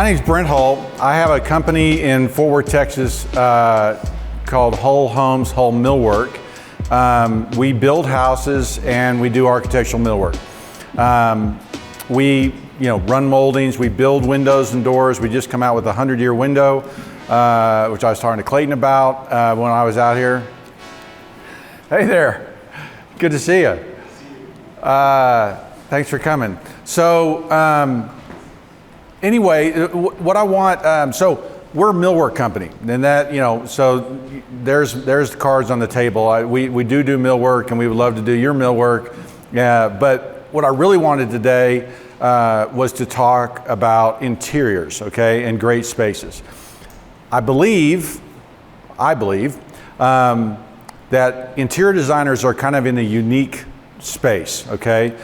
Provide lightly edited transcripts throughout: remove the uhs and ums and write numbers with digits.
My name's Brent Hull. I have a company in Fort Worth, Texas called Hull Homes, Hull Millwork. We build houses and we do architectural millwork. We run moldings, we build windows and doors. We just come out with a 100-year window, which I was talking to Clayton about when I was out here. Hey there, good to see you. Thanks for coming. So anyway, what I want, so we're a millwork company, and that, so there's the cards on the table. We do millwork, and we would love to do your millwork. But what I really wanted today was to talk about interiors, okay, and great spaces. I believe that interior designers are kind of in a unique space, okay?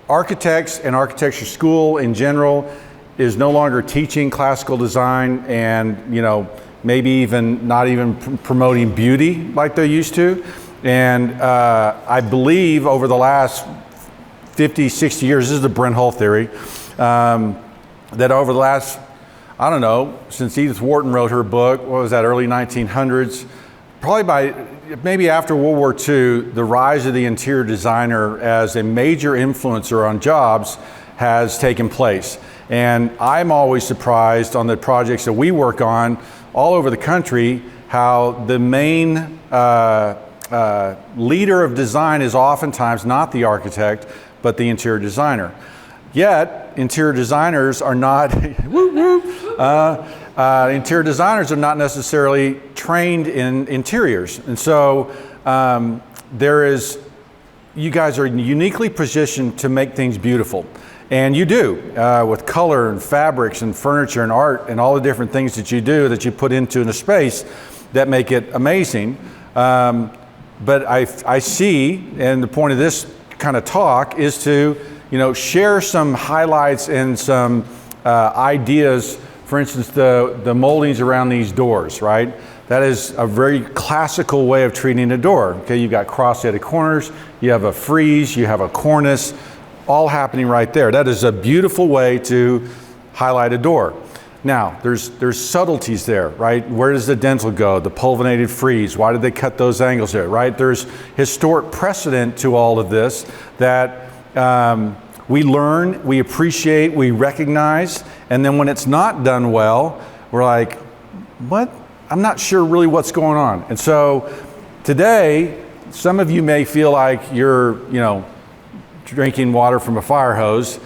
Architects and architecture school in general is no longer teaching classical design and, maybe not even promoting beauty like they used to. And I believe over the last 50, 60 years, this is the Brent Hull theory, that over the last, I don't know, since Edith Wharton wrote her book, what was that, early 1900s, probably by maybe after World War II, the rise of the interior designer as a major influencer on jobs has taken place. And I'm always surprised on the projects that we work on all over the country, how the main leader of design is oftentimes not the architect, but the interior designer. Yet, interior designers are not, interior designers are not necessarily trained in interiors. And so you guys are uniquely positioned to make things beautiful. And you do, with color and fabrics and furniture and art and all the different things that you do that you put into a space that make it amazing. But I see, and the point of this kind of talk is to share some highlights and some ideas. For instance, the moldings around these doors, right? That is a very classical way of treating a door. Okay, you've got cross-headed corners, you have a frieze, you have a cornice, all happening right there. That is a beautiful way to highlight a door. Now, there's subtleties there, right? Where does the dentil go? The pulvinated frieze, why did they cut those angles there, right? There's historic precedent to all of this that we learn, we appreciate, we recognize, and then when it's not done well, we're like, what? I'm not sure really what's going on. And so today, some of you may feel like you're, drinking water from a fire hose,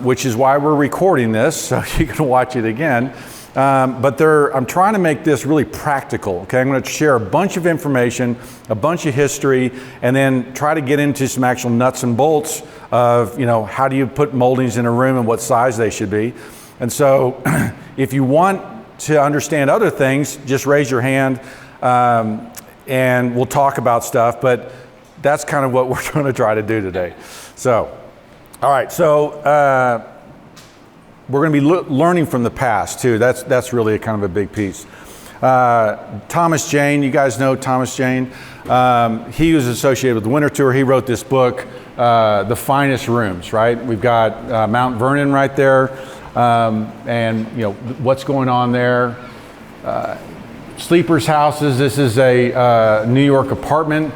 which is why we're recording this, so you can watch it again. But I'm trying to make this really practical, okay? I'm going to share a bunch of information, a bunch of history, and then try to get into some actual nuts and bolts of, how do you put moldings in a room and what size they should be. And so if you want to understand other things, just raise your hand and we'll talk about stuff, but that's kind of what we're going to try to do today. So, all right, so we're going to be learning from the past too. That's really a kind of a big piece. Thomas Jane, you guys know Thomas Jane. He was associated with the Winter Tour. He wrote this book, The Finest Rooms, right? We've got Mount Vernon right there, and what's going on there. Sleepers' houses. This is a New York apartment.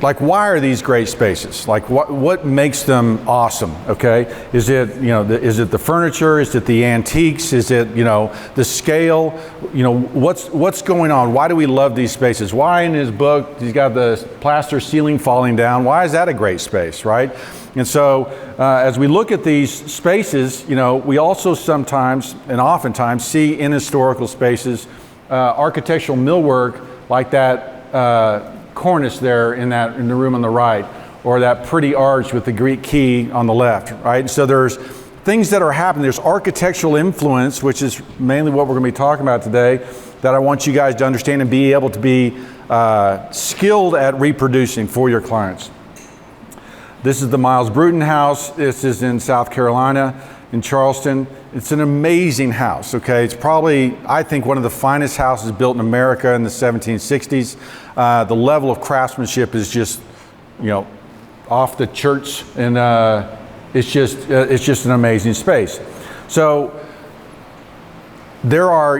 Like, why are these great spaces? Like, what makes them awesome? Okay, is it is it the furniture? Is it the antiques? Is it the scale? What's going on? Why do we love these spaces? Why in his book he's got the plaster ceiling falling down? Why is that a great space, right? And so as we look at these spaces, we also sometimes and oftentimes see in historical spaces architectural millwork like that. Cornice there in the room on the right, or that pretty arch with the Greek key on the left, right? So there's things that are happening. There's architectural influence, which is mainly what we're going to be talking about today, that I want you guys to understand and be able to be skilled at reproducing for your clients. This is the Miles Bruton house. This is in South Carolina, in Charleston. It's an amazing house, okay? It's probably, I think, one of the finest houses built in America in the 1760s. The level of craftsmanship is just, off the charts, and It's just an amazing space. So there are,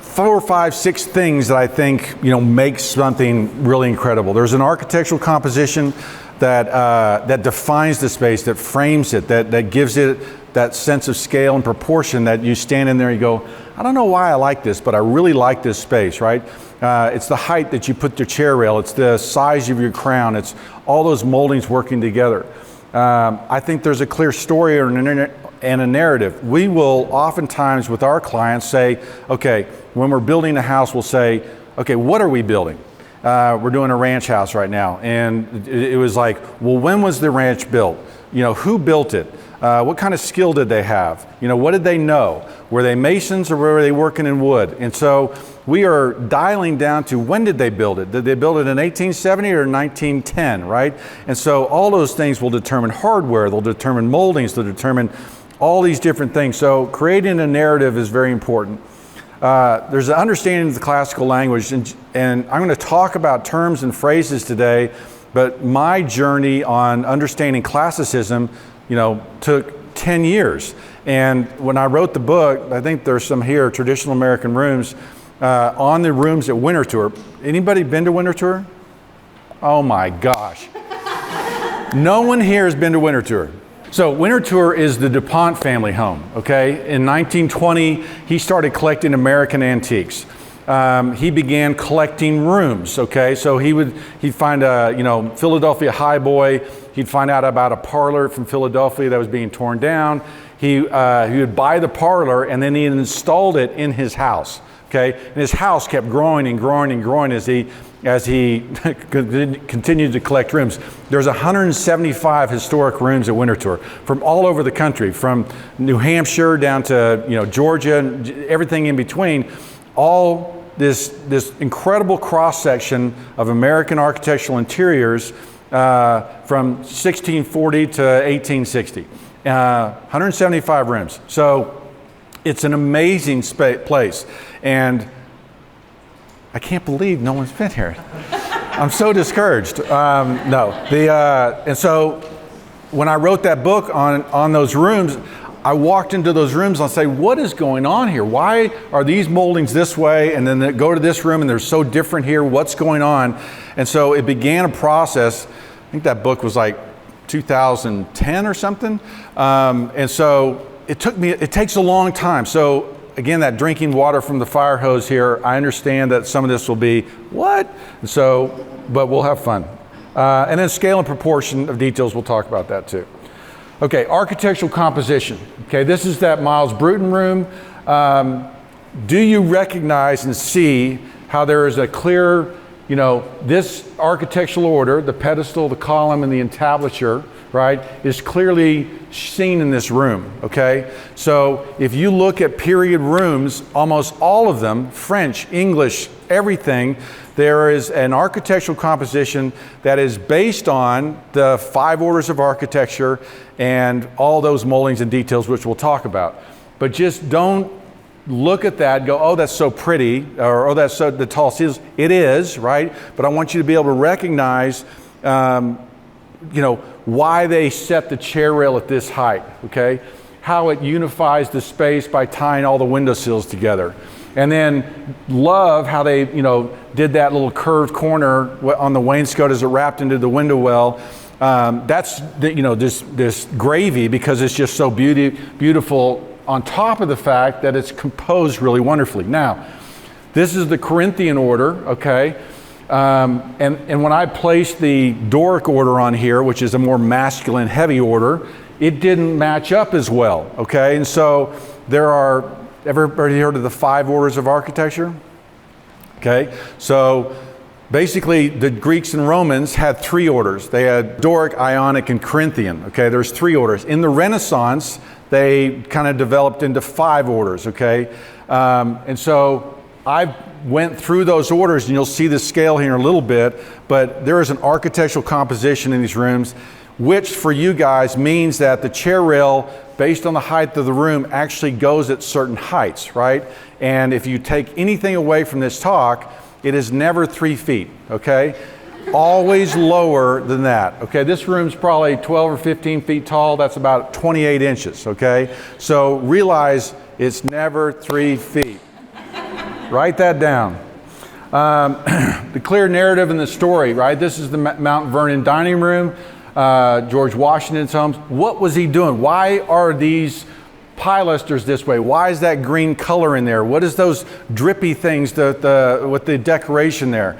4, 5, 6 things that I think, make something really incredible. There's an architectural composition that defines the space, that frames it, that gives it that sense of scale and proportion that you stand in there and you go, I don't know why I like this, but I really like this space, right? It's the height that you put your chair rail, it's the size of your crown, it's all those moldings working together. I think there's a clear story and a narrative. We will oftentimes with our clients say, okay, when we're building a house, we'll say, okay, what are we building? We're doing a ranch house right now. And it was like, well, when was the ranch built? Who built it? What kind of skill did they have? What did they know? Were they masons or were they working in wood? And so we are dialing down to when did they build it? Did they build it in 1870 or 1910, right? And so all those things will determine hardware, they'll determine moldings, they'll determine all these different things. So creating a narrative is very important. There's an understanding of the classical language, and I'm going to talk about terms and phrases today, but my journey on understanding classicism, took 10 years. And when I wrote the book, I think there's some here, Traditional American Rooms, on the rooms at Winter Tour. Anybody been to Winter Tour? Oh my gosh. No one here has been to Winter Tour. So Winter Tour is the DuPont family home, okay? In 1920, he started collecting American antiques. He began collecting rooms, okay? So he'd find a, Philadelphia highboy. He'd find out about a parlor from Philadelphia that was being torn down. He would buy the parlor and then he installed it in his house, okay? And his house kept growing and growing and growing as he continued to collect rooms. There's 175 historic rooms at Winter Tour from all over the country, from New Hampshire down to Georgia and everything in between. All this incredible cross-section of American architectural interiors from 1640 to 1860. 175 rooms. So it's an amazing place. And I can't believe no one's been here. I'm so discouraged. And so when I wrote that book on those rooms, I walked into those rooms and I say, what is going on here? Why are these moldings this way? And then they go to this room and they're so different here. What's going on? And so it began a process. I think that book was like 2010 or something. And so it takes a long time. So again, that drinking water from the fire hose here, I understand that some of this will be, what? So, but we'll have fun. And then scale and proportion of details, we'll talk about that too. Okay, architectural composition. Okay, this is that Miles Bruton room. Do you recognize and see how there is a clear, this architectural order, the pedestal, the column, and the entablature, right, is clearly seen in this room, okay? So if you look at period rooms, almost all of them, French, English, everything, there is an architectural composition that is based on the 5 orders of architecture and all those moldings and details, which we'll talk about. But just don't look at that and go, oh, that's so pretty, or oh, that's so the tall ceilings. It is, right? But I want you to be able to recognize, why they set the chair rail at this height, okay? How it unifies the space by tying all the window sills together. And then love how they, did that little curved corner on the wainscot as it wrapped into the window well. That's, this gravy, because it's just so beautiful on top of the fact that it's composed really wonderfully. Now, this is the Corinthian order, okay? And when I placed the Doric order on here, which is a more masculine, heavy order, it didn't match up as well, okay? And so there are, everybody heard of the 5 orders of architecture? Okay, so basically the Greeks and Romans had 3 orders. They had Doric, Ionic, and Corinthian, okay? There's 3 orders. In the Renaissance, they kind of developed into 5 orders, okay? And so I went through those orders, and you'll see the scale here in a little bit, but there is an architectural composition in these rooms, which for you guys means that the chair rail, based on the height of the room, actually goes at certain heights, right? And if you take anything away from this talk, it is never 3 feet, okay? Always lower than that. Okay, this room's probably 12 or 15 feet tall. That's about 28 inches. Okay, so realize it's never 3 feet. Write that down. The clear narrative in the story, right? This is the Mount Vernon dining room, George Washington's home. What was he doing? Why are these pilasters this way? Why is that green color in there? What is those drippy things with the decoration there?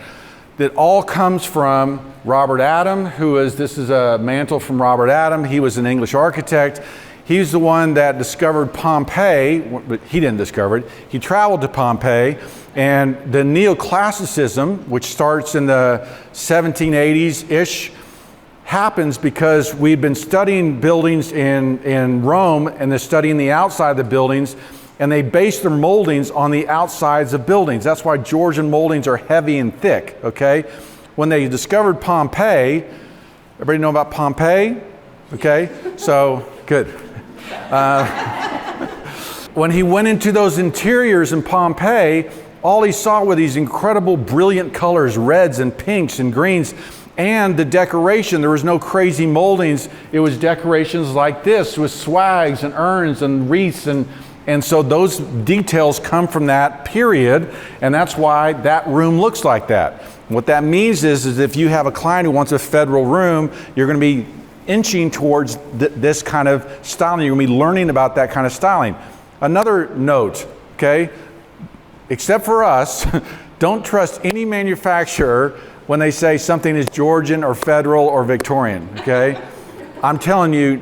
That all comes from Robert Adam, this is a mantle from Robert Adam. He was an English architect. He's the one that discovered Pompeii, but he didn't discover it. He traveled to Pompeii, and the neoclassicism, which starts in the 1780s-ish, happens because we've been studying buildings in Rome, and they're studying the outside of the buildings, and they base their moldings on the outsides of buildings. That's why Georgian moldings are heavy and thick, okay? When they discovered Pompeii, everybody know about Pompeii? Okay, so good. When he went into those interiors in Pompeii, all he saw were these incredible brilliant colors, reds and pinks and greens, and the decoration. There was no crazy moldings. It was decorations like this with swags and urns and wreaths, and so those details come from that period, and that's why that room looks like that. What that means is if you have a client who wants a federal room, you're going to be inching towards this kind of styling. You're going to be learning about that kind of styling. Another note, okay, except for us, don't trust any manufacturer when they say something is Georgian or federal or Victorian, okay? I'm telling you,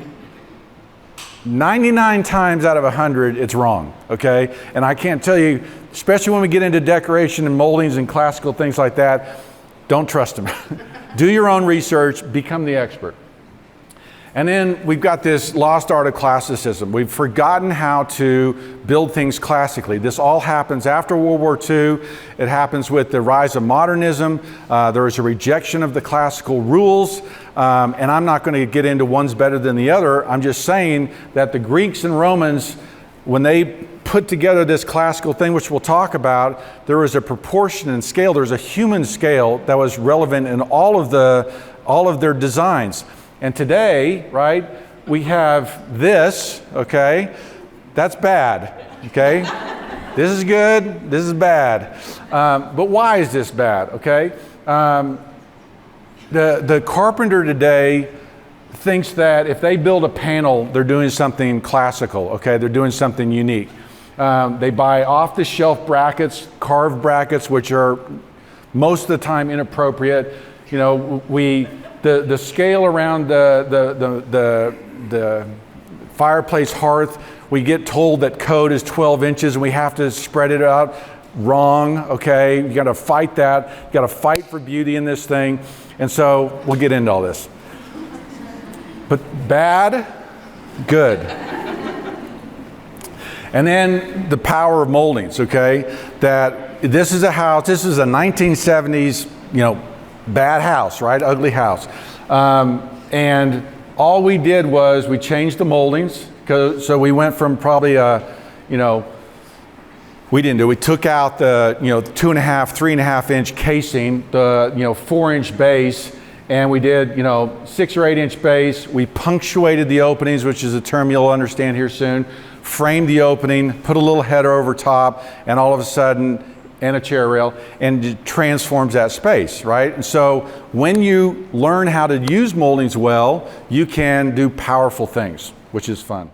99 times out of 100, it's wrong, okay? And I can't tell you, especially when we get into decoration and moldings and classical things like that, don't trust them. Do your own research, become the expert. And then we've got this lost art of classicism. We've forgotten how to build things classically. This all happens after World War II. It happens with the rise of modernism. There is a rejection of the classical rules. And I'm not going to get into one's better than the other. I'm just saying that the Greeks and Romans, when they put together this classical thing, which we'll talk about, there was a proportion and scale. There's a human scale that was relevant in all of their designs. And today, right, we have this, okay? That's bad, okay? This is good, this is bad. But why is this bad, okay? The carpenter today thinks that if they build a panel, they're doing something classical, okay? They're doing something unique. They buy off-the-shelf brackets, carved brackets, which are most of the time inappropriate. You know, the scale around the fireplace hearth, we get told that code is 12 inches and we have to spread it out. Wrong, okay? You gotta fight that. You gotta fight for beauty in this thing. And so we'll get into all this. But bad, good. And then the power of moldings, okay? That this is a house, this is a 1970s, you know, bad house, right? Ugly house. And all we did was we changed the moldings. So we went from probably we took out the 2.5, 3.5 inch casing, the 4-inch base, and we did 6 or 8 inch base. We punctuated the openings, which is a term you'll understand here soon. Framed the opening, put a little header over top, and all of a sudden, and a chair rail, and it transforms that space, right? And so when you learn how to use moldings well, you can do powerful things, which is fun.